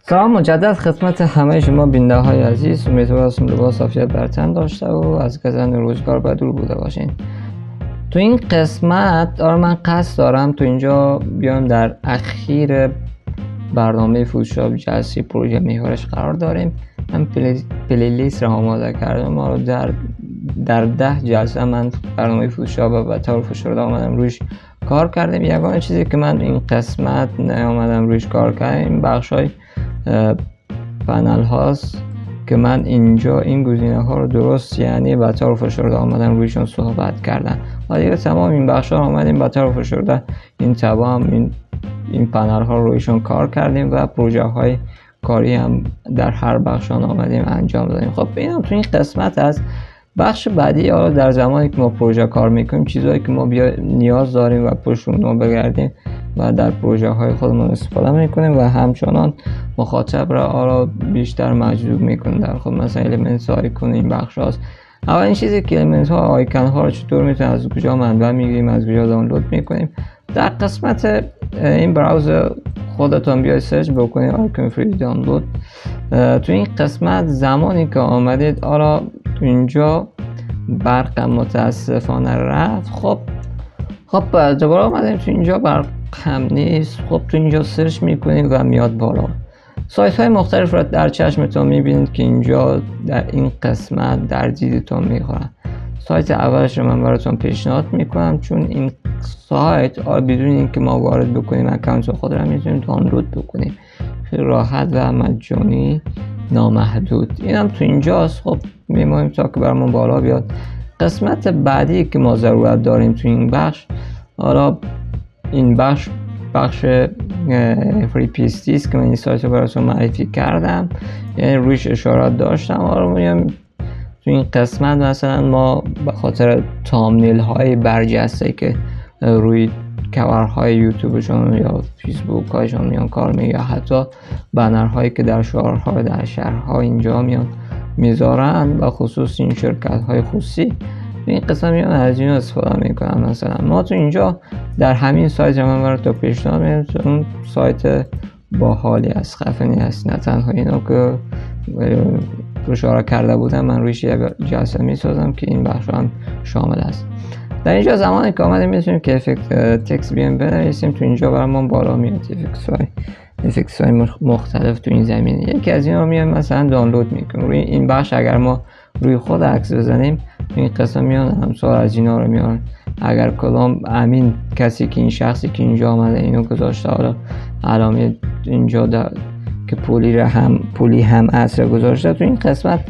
سلام مجدد خدمت همه شما بیننده های عزیز. امیدوارم لباس عافیت بر تن داشته و از گذشته روزگار بدور بوده باشین. تو این قسمت من قصد دارم تو اینجا بیام در اخیر برنامه فوتوشاپ جلسه پروژه محورش قرار داریم. من پلیلیست را آماده کردم. ما در 10 جلسه من برنامه فوتوشاپ و طور فشرده آمدم رویش کار کردیم. یگانه چیزی که من این قسمت نیامدم رویش کار کردم این بخشای پنل هاست که من اینجا این گزینه ها رو درست یعنی به طور فشرده آمدم رویشون صحبت کردم و دیگه تمام این بخش ها آمدیم به طور فشرده این تمام این پنل ها رویشون کار کردیم و پروژه های کاری هم در هر بخش آمدیم انجام دادیم. خب اینم تو این قسمت از بخش بعدی یا در زمانی که ما پروژه کار میکنیم چیزهایی که ما نیاز داریم و پشت اون بگردیم و در پروژه های خودمون استفاده میکنیم و همچنان مخاطب را بیشتر مجذوب میکنیم. در خود مثلا الیمنت ها آیکون این بخش هاست. اولین چیزی که الیمنت ها آیکون ها رو چطور میتونیم از کجا منبع میگیریم از کجا دانلود میکنیم. در قسمت این براوزر خودتون بیاید سرچ بکنید آیکون فری دانلود. تو این قسمت زمانی که آمدید تو اینجا برق متاسفانه رفت. خب دوباره آمدیم تو اینجا برق هم نیست. خب تو اینجا سرچ میکنید و میاد بالا. سایت های مختلف را در چشمتون میبینید که اینجا در این قسمت در دیدتون میخورن. سایت اولش رو من براتون پیشنهاد میکنم چون این سایت بدون اینکه ما وارد بکنیم اکانت خود را میتونیم دانلود بکنیم خیلی راحت و مجانی نامحدود. اینم تو اینجاست. خب میمونیم تا که برامون بالا بیاد. قسمت بعدی که ما ضرورت داریم تو این بخش این بخش فری پیستی است که من این سایت رو براتون معرفی کردم یعنی رویش اشارات داشتم. میام تو این قسمت مثلا ما به خاطر تامنیل های برجسته که روی کورهای یوتیوبشون یا فیسبوک هایشون میان کار میگه یا حتی بنر هایی که در شعارها در شهرها اینجا میان میذارن و خصوص این شرکت های خصوصی این قسمت میان از این استفاده میکنن. مثلا ما تو اینجا در همین سایت من برای پیشنهاد میدم اون سایت باحالی است خفنی است. نه تنها اینو که اشاره کرده بودم من رویش جلسه میسازم که این بخش هم شامل است. در اینجا زمانی که آمدیم میتونیم که افکت تکست بیایم بنویسیم. تو اینجا برامون بالا میاد افکت های مختلف تو این زمینه. یکی از اینا میایم مثلا دانلود میکنیم. روی این بخش اگر ما روی خود عکس بزنیم این قسم میان همسال از اینا رو میارن. اگر کلام امین کسی که این شخصی که اینجا آمده اینو گذاشته علامه اینجا که پولی هم اثر گذاشته تو این قسمت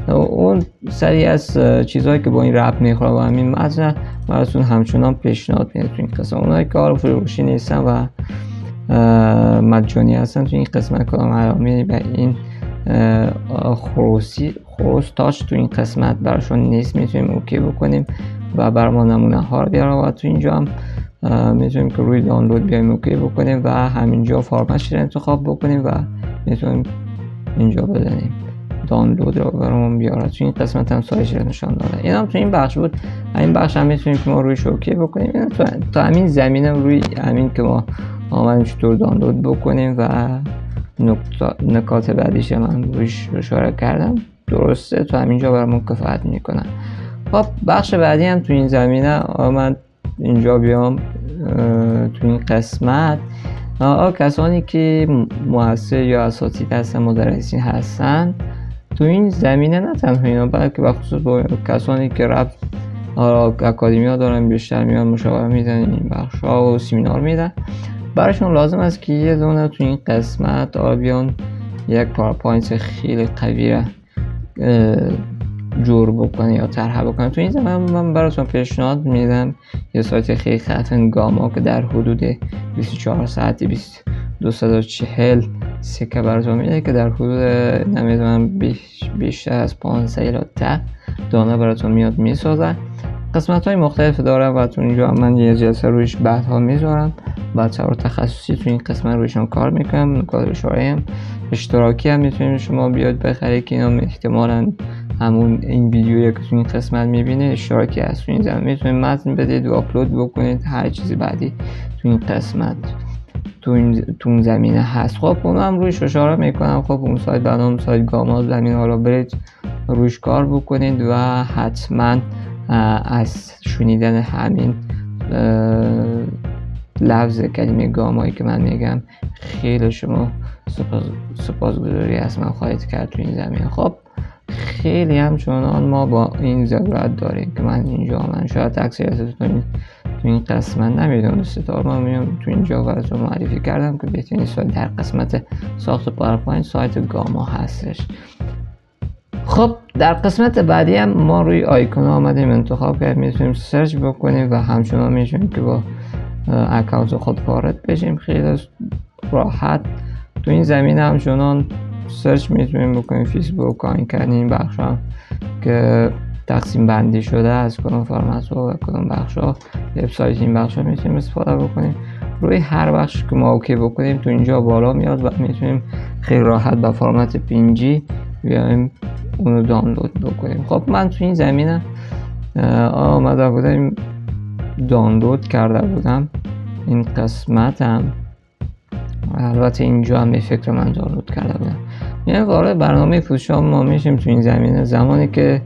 اون سری از چیزهایی که با این ربط میخوره و همین متن براتون همچنان پیشنهاد میده. تو این قسمت اونایی که فروشی نیستن و مجانی هستن تو این قسمت کلام علامه و این خروس تاچ تو این قسمت براشون نیست میتونیم اوکی بکنیم و برما نمونه ها رو بیارم و تو اینجا هم میتونیم که روی دانلود بیایم اوکی بکنیم و همینجا فرمتش رو انتخاب بکنیم و میتونیم اینجا بزنیم دانلود رو برامون بیاره. تو این قسمت هم سایش رو نشان داده. این هم تو این بخش بود. این بخش هم میتونیم که ما رویش اوکی بکنیم. این تو همین زمینه روی همین که ما آمدیم چطور دانلود بکنیم و نکات بعدیش من رویش اشاره کردم درسته تو همینجا برامون کفایت میکنن. خب بخش بعدی هم تو این زمینه من اینجا بیام تو این قسمت کسانی که مؤسسه یا اساتید هستن مدرسین هستن تو این زمینه نه تنها اینا بلکه بخصوص با کسانی که رفت اکادمی ها دارن بیشتر میان مشاوره میدن این بخش ها و سیمینار میدن. براشون لازم است که یه دونه تو این قسمت بیان یک پاورپوینت خیلی قوی را جور بکنه یا طرح بکنه. تو این زمان من براتون پیشنهاد میدم یه سایت خیلی خفن گاما که در حدود 24 ساعتی 240 سکه براتون میده که در حدود نمیدونم بیشتر از 500 الی 10 دانه براتون میاد میسازه. قسمت های مختلف داره و تو اینجا من یه جلسه رویش بعدها میذارم. بچه ها تخصصی تو این قسمت رویشون کار میکنم. نکات اشتراکی هم میتونید شما بیاد بخرید که اینا احتمالاً همون این ویدیویی که تو این قسمت میبینه اشتراکی هست. تو این زمین میتونید متن بدید و آپلود بکنید هر چیزی بعدی تو این قسمت تو اون زمینه هست. خب اونم روش اشاره میکنم. خب اون سایت به نام سایت گاما زمین، حالا برید روش کار بکنید و حتما از شنیدن همین لفظ کلمه گامایی که من میگم خیلی شما سپاسگزاری از من خواهید کرد تو این زمین. خب خیلی همچنان ما با این ضرورت داریم که من شاید اکثریتتون تو این قسمت نمیدونستید، ما میام تو اینجا براتون معرفی کردم که بهترین سایت در قسمت ساخت پاورپوینت سایت گاما هستش. خب در قسمت بعدی هم ما روی آیکون آمدیم انتخاب کردیم، میتونیم سرچ بکنیم و همچنان میتونیم که با اکانت خود وارد بشیم خیلی راحت. تو این زمینه همچنان سرچ میتونیم بکنیم فیسبوک آینکن، این بخش هم که تقسیم بندی شده از کدوم فرمت ها و کدوم بخش ها وبسایت این بخش ها میتونیم استفاده بکنیم. روی هر بخش که ما اوکی بکنیم تو اینجا بالا میاد و میتونیم خیلی راحت با فرمت PNG بیایم اونو دانلود بکنیم. خب من تو این زمینه آمده بودم دانلود کرده بودم این قسمت هم، البته اینجا هم به فکر من دانلود کرده بودم. یعنی وارد برنامه فوتوشاپ ما میشیم تو این زمینه. زمانی که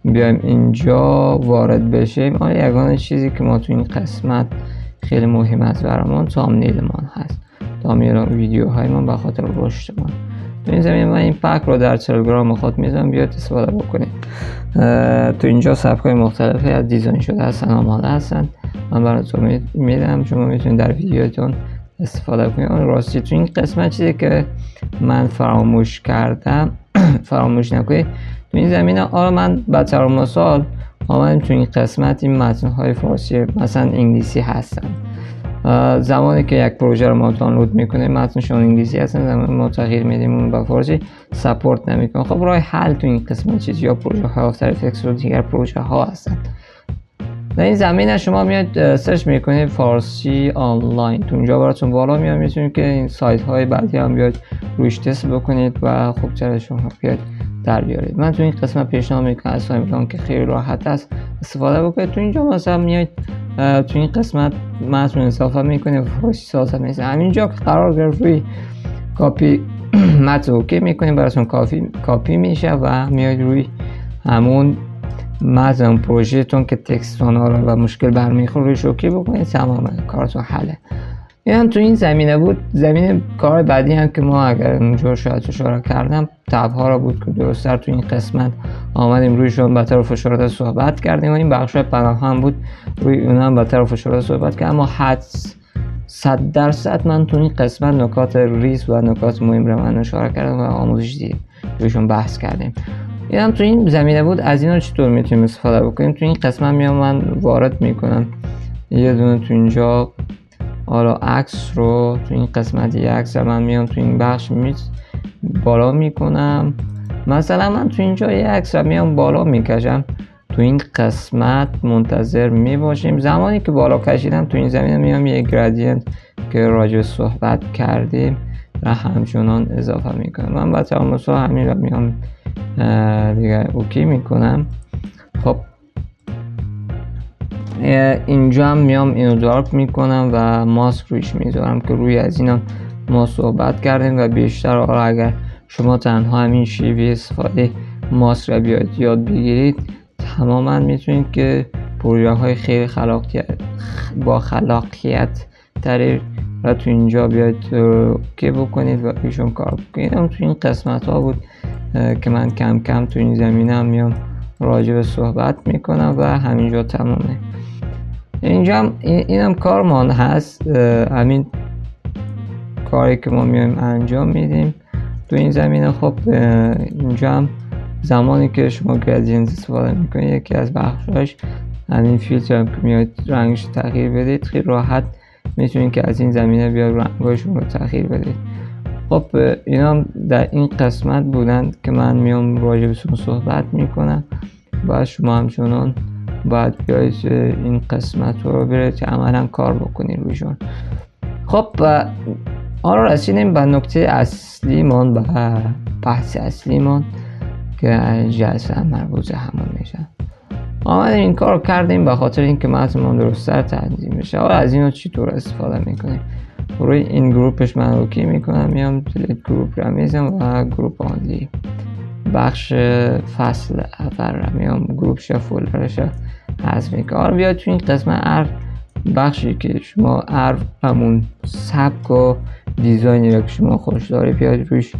بیایم اینجا وارد بشیم یگانه چیزی که ما تو این قسمت خیلی مهم است برامون تامنیل من هست، تامنیل ویدیوهای من به خاطر رشد من. تو این زمینه من این پک رو در تلگرام خود میذارم، بیاید استفاده بکنید. تو اینجا سبک‌های مختلفی از دیزاین شده هستن، آماده هستن، من براتون میدم، شما میتونید در ویدیوتون استفاده کنید. راستی تو این قسمت چیزی که من فراموش کردم فراموش نکنید تو این زمینه. من به طور مثال آمدیم تو این قسمت این متن‌های فارسی مثلا انگلیسی هستن. زمانی که یک پروژه رو ما دانلود میکنیم متنشون انگلیسی هستن، زمانی ما تغییر میدیم اون به فارسی سپورت نمیکنه. خب راه حل تو این قسمت چیزی یا پروژه های آفتر افکتس و دیگر پروژه ها هستن. در این زمینه شما میاد سرچ میکنید فارسی آنلاین، تو اونجا براتون بالا میاد، میتونید که این سایت های بعدی هم بیاید روش تست بکنید و خوب چرشون بیاید در بیارید. من تو این قسمت پیشنهاد میکنم از سایت که خیلی راحت است استفاده بکنید. تو اینجا مثلا میاد تو این قسمت متن اضافه میکنید فارسی سازه میشه، همینجا که قرار گرفت روی کاپی متن اوکی میکنید براتون کاپی میشه و میاد روی همون متن پروژهتون که تکستون ها و مشکل برمیخوره روش اوکی بکنید، تمام کارتون حله. این هم تو این زمینه بود. زمینه کار بعدی هم که ما اگر اونجا شاید اشاره کردم تب ها را بود که درست‌تر تو این قسمت آمدیم رویشون به طرف اشارات صحبت کردیم و این بخش پناه هم بود روی اون هم به طرف اشارات صحبت کردیم. اما 100% من تو این قسمت نکات ریز و نکات مهم را من اشاره کردم و آموزش دیدیم رویشون بحث کردیم. این هم تو این زمینه بود. از اینا چطور میتونیم استفاده بکنیم تو این قسمت میام من وارد میکنم یه دونه تو اینجا حالا عکس رو تو این قسمت یک عکس من میام تو این بخش بالا میکنم. مثلا من تو اینجا یک عکس میام بالا میکشم، تو این قسمت منتظر میباشیم. زمانی که بالا کشیدم تو این زمینه میام یک گرادینت که راجع صحبت کردیم و همچنان اضافه میکنم. من با تماسا همین رو میام دیگه اوکی میکنم. خب اینجا هم میام اینو دارک میکنم و ماسک روش میذارم که روی از اینا ما صحبت کردیم و بیشتر اگر شما تنها همین شیوه استفاده ماسک را بیاید یاد بگیرید تماما میتونید که پروژه های خیلی با خلاقیت تری را تو اینجا بیاید که بکنید و پیشون کار بکنید. هم تو این قسمت ها بود که من کم کم تو این زمینه هم میام راجع به صحبت میکنم و همینجا تمامه. اینجا هم اینم کارمان هست، همین کاری که ما میایم انجام میدیم تو این زمینه. خب اینجا هم زمانی که شما گرادینت استفاده میکنید یکی از بخشاش همین فیلتر هم که میاید رنگش تغییر بدید خیلی راحت میتونید که از این زمینه بیاید رنگاشون رو تغییر بدید. خب اینا در این قسمت بودن که من میام راجع بهشون صحبت میکنم و شما همچنان باید بیایید این قسمت رو برید که عملا کار بکنید رویشون. خب آن رسیدیم به نکته اصلیمان، به بحث اصلیمان که جلسه مربوط همون میشه. آمدیم این کار کردیم به خاطر اینکه متنمون درست‌تر تنظیم بشه. حالا از اینو چطور استفاده میکنیم؟ روی این گروپش من اوکی میکنم، میام دیلیت گروپ رو میزنم و گروپ آنلی بخش فصل اول رو میام گروپش یا فولدرش رو حذف میکنم. حالا بیاید تو این قسمت هر بخشی که شما هر همون سبک و دیزاینی رو که شما خوش داری بیاید روش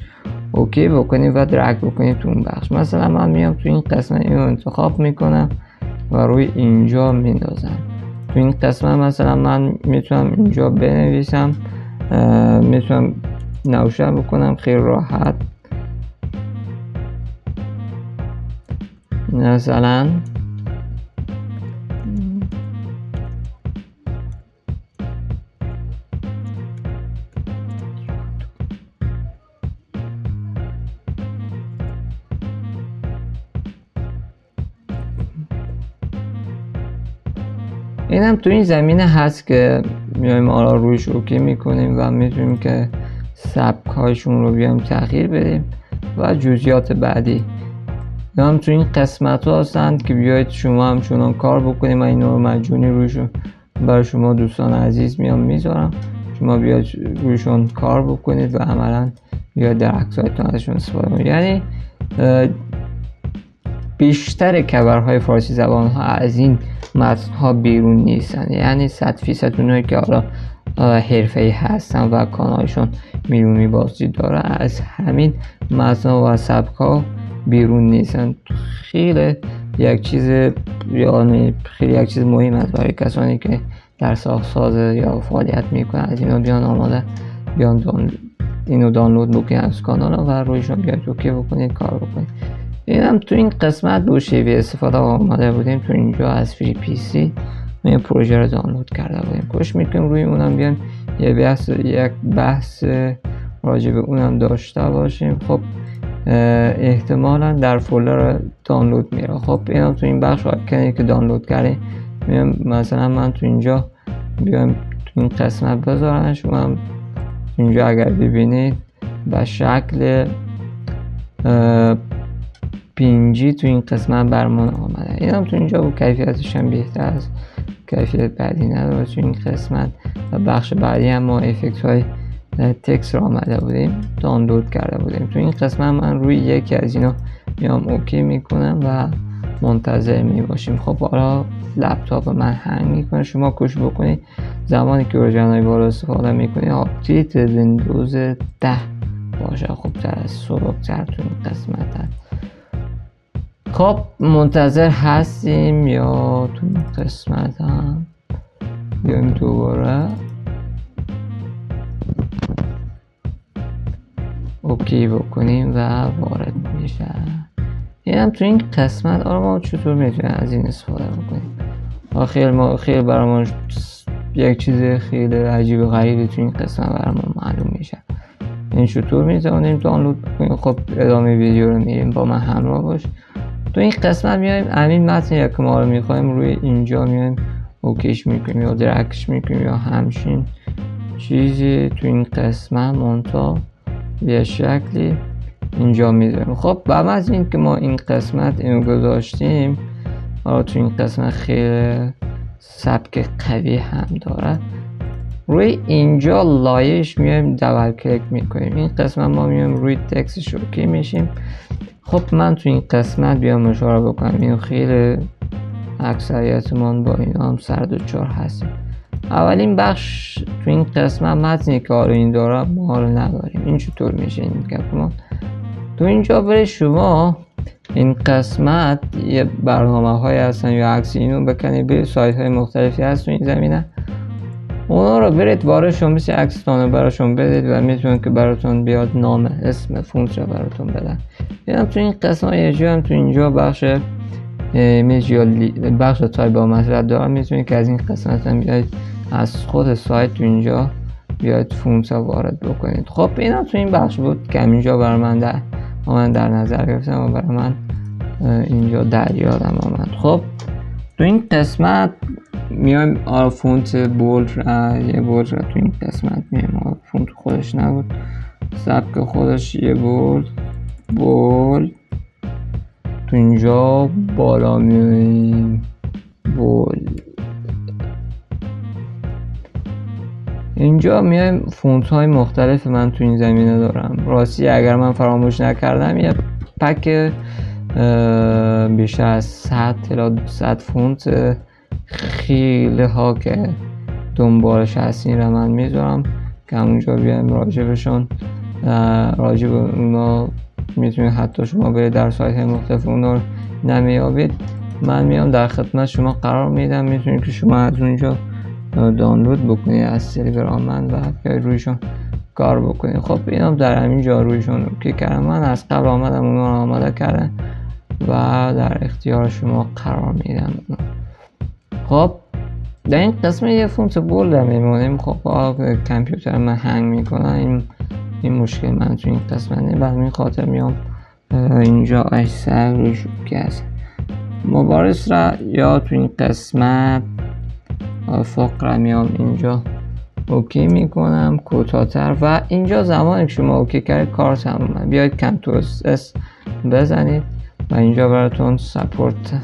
اوکی بکنید و درگ بکنید تو اون بخش. مثلا من میام تو این قسمت اینو انتخاب میکنم و روی اینجا میندازم. تو این قسمت مثلا من میتونم اینجا بنویسم، میتونم نوشن بکنم خیلی راحت. مثلا اینم تو این زمینه هست که میایم آرا روش اوکی میکنیم و میتونیم که سبک هایشون رو بیایم تغییر بدیم و جزئیات بعدی هم تو این قسمت ها هستند که بیاید شما هم چنان کار بکنیم. من این رو مجانی روشون برای شما دوستان عزیز میام میذارم، شما بیاید روشون کار بکنید و عملا بیاید در عکسایتون ازشون استفاده کنید. یعنی بیشتر کورهای فارسی زبان ها از این متن ها بیرون نیستن، یعنی 100% اونایی که حالا حرفه‌ای هستن و کانالشون میلیونی بازدید داره از همین متن ها و سبک ها بیرون نیستن. خیلی یک چیز مهم است برای کسانی که در ساخت یا فعالیت میکنن از اینو بیان آماده بیان اینو دانلود بکنید از کانال و رویشون بیاید اوکی بکنید کار بکنید. اینم تو این قسمت دو شیوه استفاده آماده بودیم. تو اینجا از فری پی سی ما پروژه رو دانلود کرده بودیم، کوشش میکنیم روی اونم بیان یک بحث راجع به اونم داشته باشیم. خب احتمالا در فولدر دانلود میره. خب اینم تو این بخش آیکونی که دانلود کردیم میام مثلا من تو اینجا بیام تو این قسمت بذارم. شما اینجا اگر ببینید به شکل پینجی تو این قسمت برمان آمده. این هم تو اینجا با کیفیتش هم بهتر از کیفیت بعدی نداره. تو این قسمت و بخش بعدی هم ما افکت های تکس رو آمده بودیم دانلود کرده بودیم. تو این قسمت من روی یکی از اینا میام اوکی میکنم و منتظر میباشیم. خب حالا لپتاپ من هنگ میکنه، شما کوشش بکنید زمانی که ورژن های بالا استفاده میکنید آپدیت ویندوز 10 باشه خوبتر از سبکتر تو این قسمت هست. خب منتظر هستیم یا تو این قسمت هم بیایم دوباره اوکی بکنیم و وارد میشه. این هم تو این قسمت ما چطور میتونیم از این استفاده بکنیم. خیلی برامون یک چیز خیلی عجیب و غریبی تو این قسمت برامون معلوم میشه. این چطور میتونیم دانلود بکنیم. خب ادامه ویدیو رو میریم با من همراه باش. تو این قسمت میایم همین متن یک ما رو میخوایم روی اینجا میایم اوکیش میکنیم یا درکش میکنیم یا همچین چیزی تو این قسمت مونتا به شکلی اینجا میذاریم. خب بعد از این که ما این قسمت اینو گذاشتیم تو این قسمت خیلی سبک قوی هم داره. روی اینجا لایش میایم دبل کلیک میکنیم. این قسمت ما میایم روی تکستش اوکی میشیم. خب من تو این قسمت بیام اشاره بکنم اینو خیلی اکثریتمون با این هم سر دوچار هستیم. اولین بخش تو این قسمت متنی که حالا این داره ما رو نداریم. این چطور میشه این گپمون؟ تو اینجا برای شما این قسمت یه برنامه های هستن یا عکس اینو بکنید به سایت های مختلفی هست تو این زمینه، اونا رو برید وارشون مثل عکستان براشون بدید و میتونن که براتون بیاد نام اسم فونت رو براتون بدن. اینم تو این قسمت یه جا هم تو اینجا بخش ایمیج یا بخش تایپ با مسئله دارم، میتونید که از این قسمت هم بیاید از خود سایت تو اینجا بیاید فونت رو وارد بکنید. خب اینا تو این بخش بود که اینجا برای من در نظر گرفتم و برای من اینجا در یادم آمد. خب تو این قسمت میایم فونت بولد یه بولد تو این قسمت میایم فونت خودش نبود سبک خودش یه بولد تو اینجا بالا میایم بولد. اینجا میایم فونت های مختلف من تو این زمینه دارم. راستی اگر من فراموش نکردم یه پک بیشتر از 100 تا 200 فونت خیلی ها که دنبالش هستین رو من میذارم که همونجا بیایم راجبشون راجب اونا میتونید حتی شما برید در سایت های مختلف اونا رو نمیابید، من میام در خدمت شما قرار میدم، میتونید که شما از اونجا دانلود بکنید از تلگرام من و رویشون کار بکنید. خب اینم در همین جا رویشون که کردم، من از قبل آمدم اونا رو آماده کردم و در اختیار شما قرار میدم. خب در این قسمت یه فونت بولد میمونیم. خب کامپیوتر من هنگ میکنه، این مشکل من تو این قسمت نه، بعد این خاطر میام اینجا اکثر روش که هست مبارز را یا تو این قسمت فقره میام اینجا اوکی میکنم کوتاه‌تر و اینجا زمانی که شما اوکی کردید کار تمومه. بیاید کنترل اس بزنید و اینجا براتون سپورت